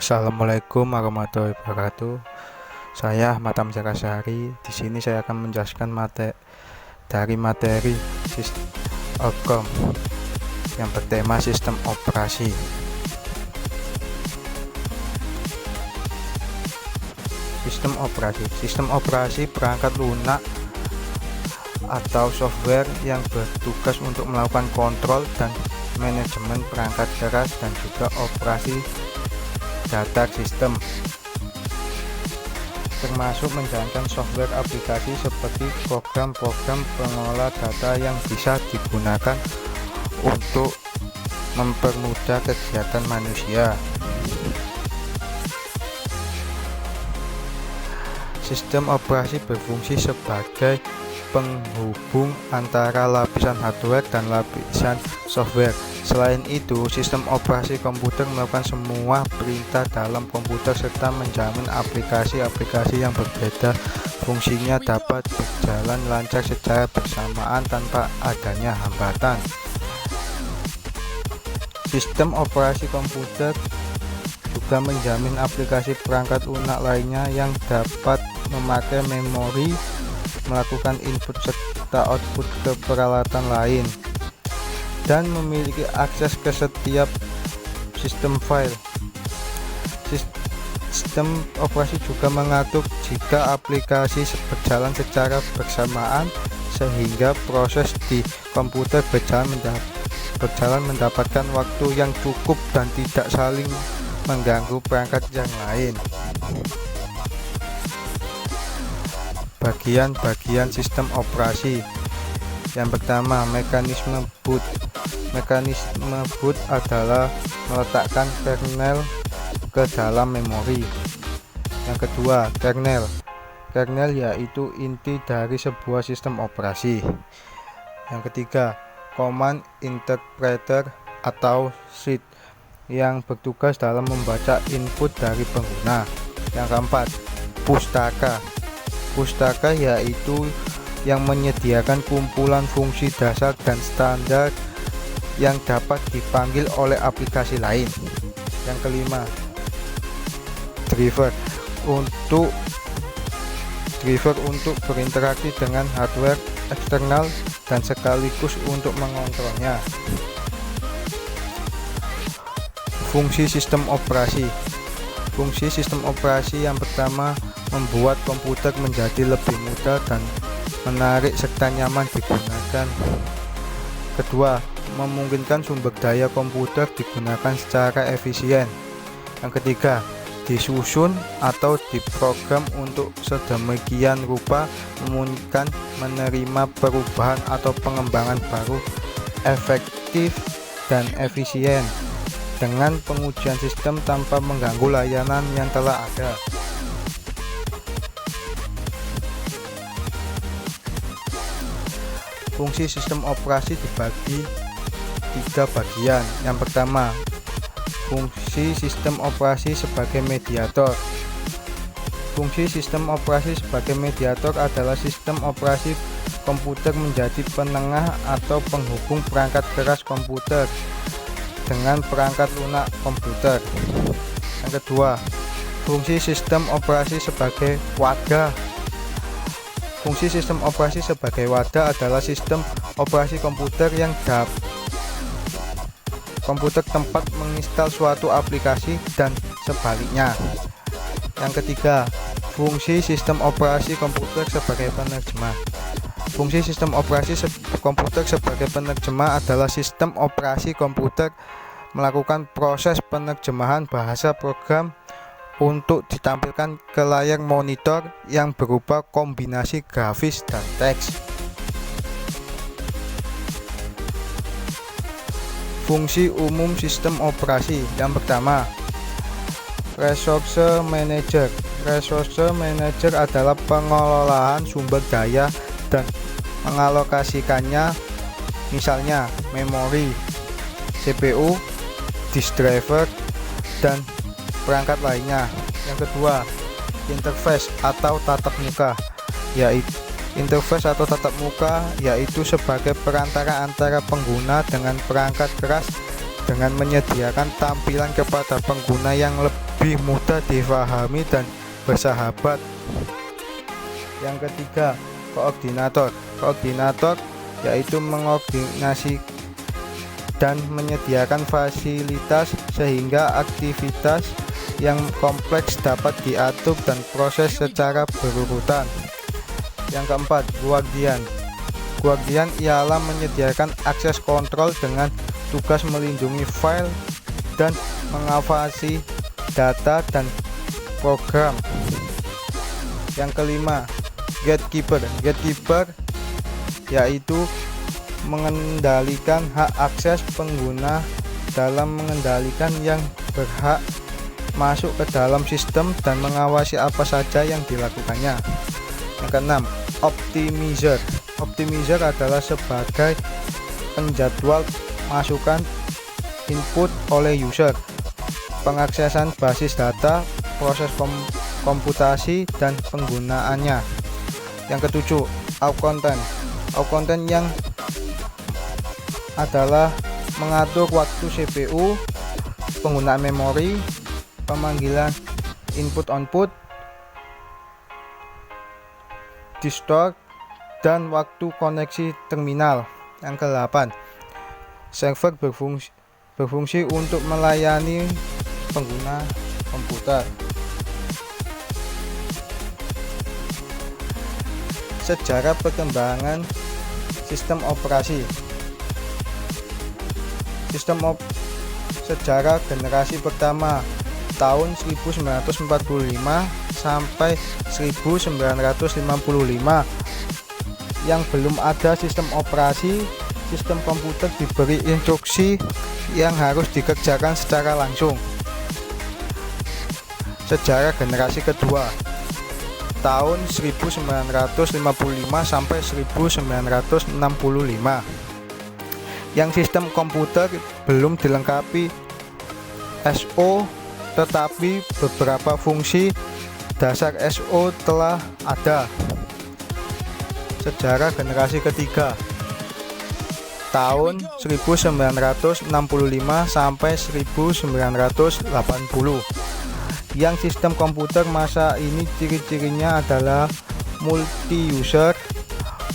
Assalamualaikum warahmatullahi wabarakatuh. Saya Ahmad Hamzah Kasari. Di sini saya akan menjelaskan materi sistem outcome yang bertema sistem operasi. Sistem operasi perangkat lunak atau software yang bertugas untuk melakukan kontrol dan manajemen perangkat keras dan juga operasi data sistem, termasuk menjalankan software aplikasi seperti program-program pengolah data yang bisa digunakan untuk mempermudah kegiatan manusia. Sistem operasi berfungsi sebagai penghubung antara lapisan hardware dan lapisan software. Selain itu, sistem operasi komputer melakukan semua perintah dalam komputer serta menjamin aplikasi-aplikasi yang berbeda fungsinya dapat berjalan lancar secara bersamaan tanpa adanya hambatan. Sistem operasi komputer juga menjamin aplikasi perangkat lunak lainnya yang dapat memakai memori, melakukan input serta output ke peralatan lain, dan memiliki akses ke setiap sistem file. Sistem operasi juga mengatur jika aplikasi berjalan secara bersamaan sehingga proses di komputer berjalan mendapatkan waktu yang cukup dan tidak saling mengganggu perangkat yang lain. Bagian-bagian sistem operasi. Yang pertama, mekanisme boot. Mekanisme boot adalah meletakkan kernel ke dalam memori. Yang kedua, kernel. Kernel yaitu inti dari sebuah sistem operasi. Yang ketiga, command interpreter atau sheet yang bertugas dalam membaca input dari pengguna. Yang keempat, pustaka. Pustaka yaitu yang menyediakan kumpulan fungsi dasar dan standar yang dapat dipanggil oleh aplikasi lain. Yang kelima, driver untuk berinteraksi dengan hardware eksternal dan sekaligus untuk mengontrolnya. Fungsi sistem operasi. Fungsi sistem operasi yang pertama, membuat komputer menjadi lebih mudah dan menarik serta nyaman digunakan. Kedua, memungkinkan sumber daya komputer digunakan secara efisien. Yang ketiga, disusun atau diprogram untuk sedemikian rupa memungkinkan menerima perubahan atau pengembangan baru efektif dan efisien dengan pengujian sistem tanpa mengganggu layanan yang telah ada. Fungsi sistem operasi dibagi tiga bagian. Yang pertama, fungsi sistem operasi sebagai mediator. Fungsi sistem operasi sebagai mediator adalah sistem operasi komputer menjadi penengah atau penghubung perangkat keras komputer dengan perangkat lunak komputer. Yang kedua, fungsi sistem operasi sebagai wadah. Fungsi sistem operasi sebagai wadah adalah sistem operasi komputer yang komputer tempat menginstal suatu aplikasi dan sebaliknya. Yang ketiga, fungsi sistem operasi komputer sebagai penerjemah. Fungsi sistem operasi komputer sebagai penerjemah adalah sistem operasi komputer melakukan proses penerjemahan bahasa program untuk ditampilkan ke layar monitor yang berupa kombinasi grafis dan teks. Fungsi umum sistem operasi. Yang pertama, resource manager. Resource manager adalah pengelolaan sumber daya dan mengalokasikannya, misalnya memori, CPU, disk driver, dan perangkat lainnya. Yang kedua, interface atau tatap muka, yaitu interface atau tatap muka yaitu sebagai perantara antara pengguna dengan perangkat keras dengan menyediakan tampilan kepada pengguna yang lebih mudah difahami dan bersahabat. Yang ketiga, koordinator. Koordinator yaitu mengordinasi dan menyediakan fasilitas sehingga aktivitas yang kompleks dapat diatur dan proses secara berurutan. Yang keempat, guardian. Guardian ialah menyediakan akses kontrol dengan tugas melindungi file dan mengawasi data dan program. Yang kelima, gatekeeper. Gatekeeper yaitu mengendalikan hak akses pengguna dalam mengendalikan yang berhak masuk ke dalam sistem dan mengawasi apa saja yang dilakukannya. Yang keenam, optimizer. Optimizer adalah sebagai penjadwal masukan input oleh user, pengaksesan basis data, proses komputasi dan penggunaannya. Yang ketujuh, out content. Out content yang adalah mengatur waktu CPU, penggunaan memori, pemanggilan input-output, distort, dan waktu koneksi terminal. Yang ke-8, server berfungsi untuk melayani pengguna komputer. Sejarah perkembangan sistem operasi. Sejarah generasi pertama tahun 1945 sampai 1955 yang belum ada sistem operasi. Sistem komputer diberi instruksi yang harus dikerjakan secara langsung. Sejarah generasi kedua tahun 1955 sampai 1965 yang sistem komputer belum dilengkapi SO, tetapi beberapa fungsi dasar SO telah ada. Sejarah generasi ketiga tahun 1965 sampai 1980 yang sistem komputer masa ini ciri-cirinya adalah multi-user,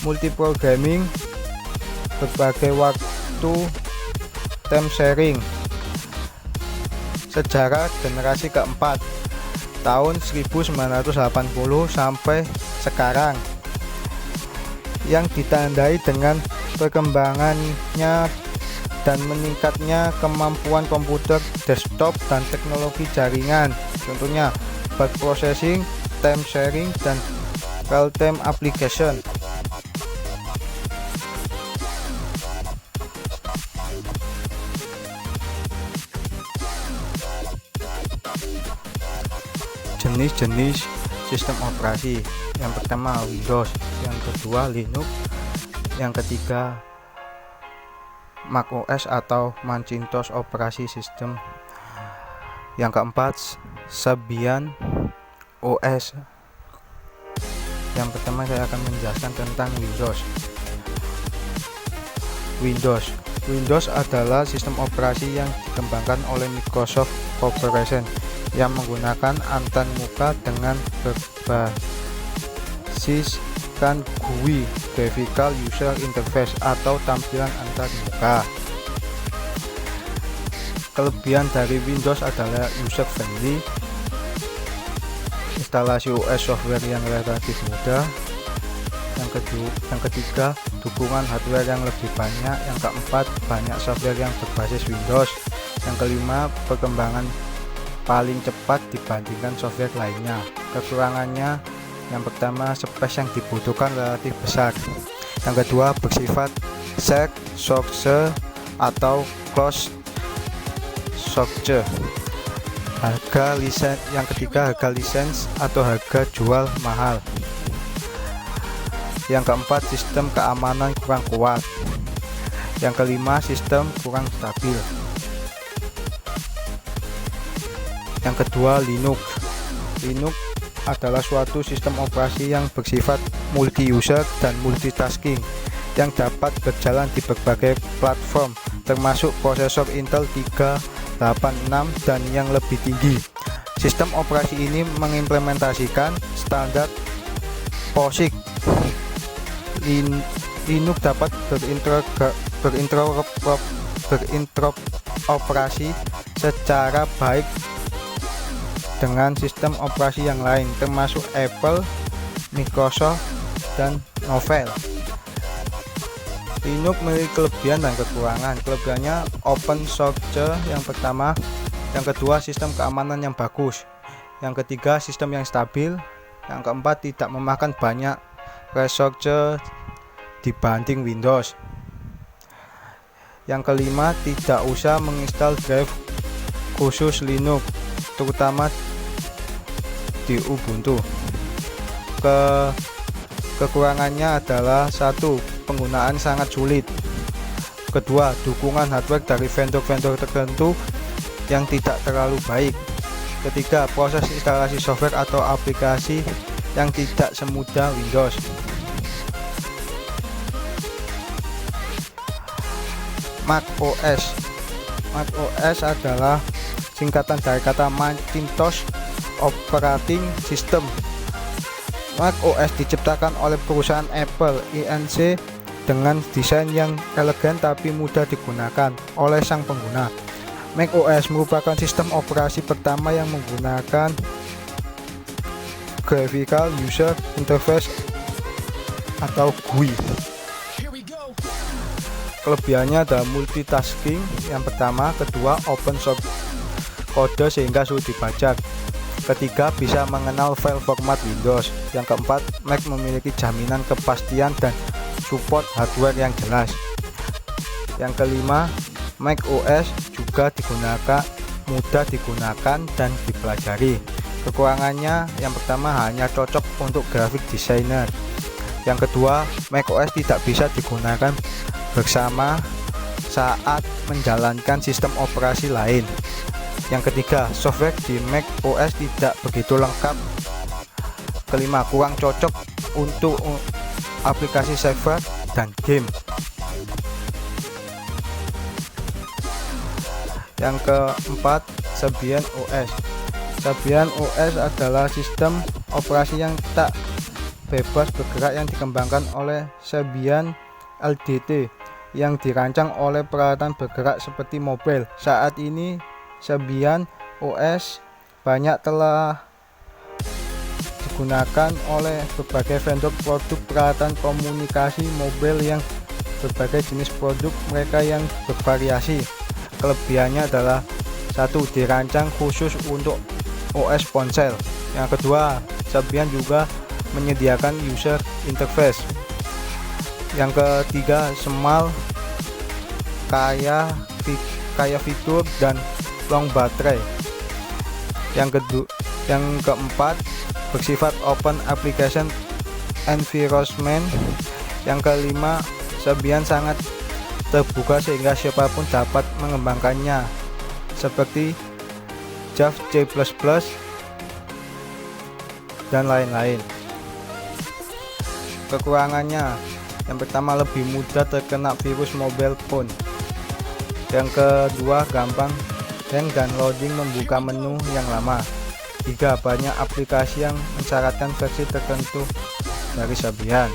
multi-programming, berbagai waktu, time sharing. Sejarah generasi keempat tahun 1980 sampai sekarang yang ditandai dengan perkembangannya dan meningkatnya kemampuan komputer desktop dan teknologi jaringan, contohnya word processing, time sharing, dan real-time application. Jenis-jenis sistem operasi: yang pertama Windows, yang kedua Linux, yang ketiga macOS atau Macintosh operasi sistem, yang keempat Debian OS. Yang pertama saya akan menjelaskan tentang Windows adalah sistem operasi yang dikembangkan oleh Microsoft Corporation yang menggunakan antarmuka dengan berbasiskan GUI (Graphical User Interface) atau tampilan antarmuka. Kelebihan dari Windows adalah user friendly, instalasi OS software yang relatif mudah. Yang ketiga, dukungan hardware yang lebih banyak. Yang keempat, banyak software yang berbasis Windows. Yang kelima, perkembangan paling cepat dibandingkan software lainnya. Kekurangannya, yang pertama, space yang dibutuhkan relatif besar. Yang kedua, bersifat shared source atau closed source. Yang ketiga, harga lisensi atau harga jual mahal. Yang keempat, sistem keamanan kurang kuat. Yang kelima, sistem kurang stabil. Yang kedua, Linux adalah suatu sistem operasi yang bersifat multi-user dan multitasking yang dapat berjalan di berbagai platform termasuk prosesor Intel 386 dan yang lebih tinggi. Sistem operasi ini mengimplementasikan standar POSIX. Linux dapat berinteroperasi secara baik dengan sistem operasi yang lain, termasuk Apple, Microsoft, dan Novell. Linux memiliki kelebihan dan kekurangan. Kelebihannya open source yang pertama, yang kedua sistem keamanan yang bagus, yang ketiga sistem yang stabil, yang keempat tidak memakan banyak resource dibanding Windows, yang kelima tidak usah menginstal drive khusus Linux, terutama di Ubuntu. Kekurangannya adalah satu, penggunaan sangat sulit. Kedua, dukungan hardware dari vendor-vendor tertentu yang tidak terlalu baik. Ketiga, proses instalasi software atau aplikasi yang tidak semudah Windows. Mac OS. Mac OS adalah singkatan dari kata Macintosh Operating System. Mac OS diciptakan oleh perusahaan Apple Inc. dengan desain yang elegan tapi mudah digunakan oleh sang pengguna. Mac OS merupakan sistem operasi pertama yang menggunakan Graphical User Interface atau GUI. Kelebihannya adalah multitasking yang pertama, kedua open source kode sehingga sulit dibajak, ketiga bisa mengenal file format Windows, yang keempat Mac memiliki jaminan kepastian dan support hardware yang jelas, yang kelima Mac OS juga mudah digunakan dan dipelajari. Kekurangannya yang pertama hanya cocok untuk graphic designer, yang kedua Mac OS tidak bisa digunakan bersama saat menjalankan sistem operasi lain, yang ketiga software di Mac OS tidak begitu lengkap, kelima kurang cocok untuk aplikasi server dan game, yang keempat Debian OS. Debian OS adalah sistem operasi yang tak bebas bergerak yang dikembangkan oleh Debian LDT yang dirancang oleh peralatan bergerak seperti mobil. Saat ini Debian OS banyak telah digunakan oleh berbagai vendor produk peralatan komunikasi mobil yang berbagai jenis produk mereka yang bervariasi. Kelebihannya adalah satu, dirancang khusus untuk OS ponsel, yang kedua Debian juga menyediakan user interface, yang ketiga small, kaya fitur dan long baterai, yang keempat bersifat open application environment, yang kelima Debian sangat terbuka sehingga siapapun dapat mengembangkannya seperti Java C++ dan lain-lain. Kekurangannya yang pertama lebih mudah terkena virus mobile phone, yang kedua gampang hang dan loading membuka menu yang lama, tiga banyak aplikasi yang mensyaratkan versi tertentu dari Debian.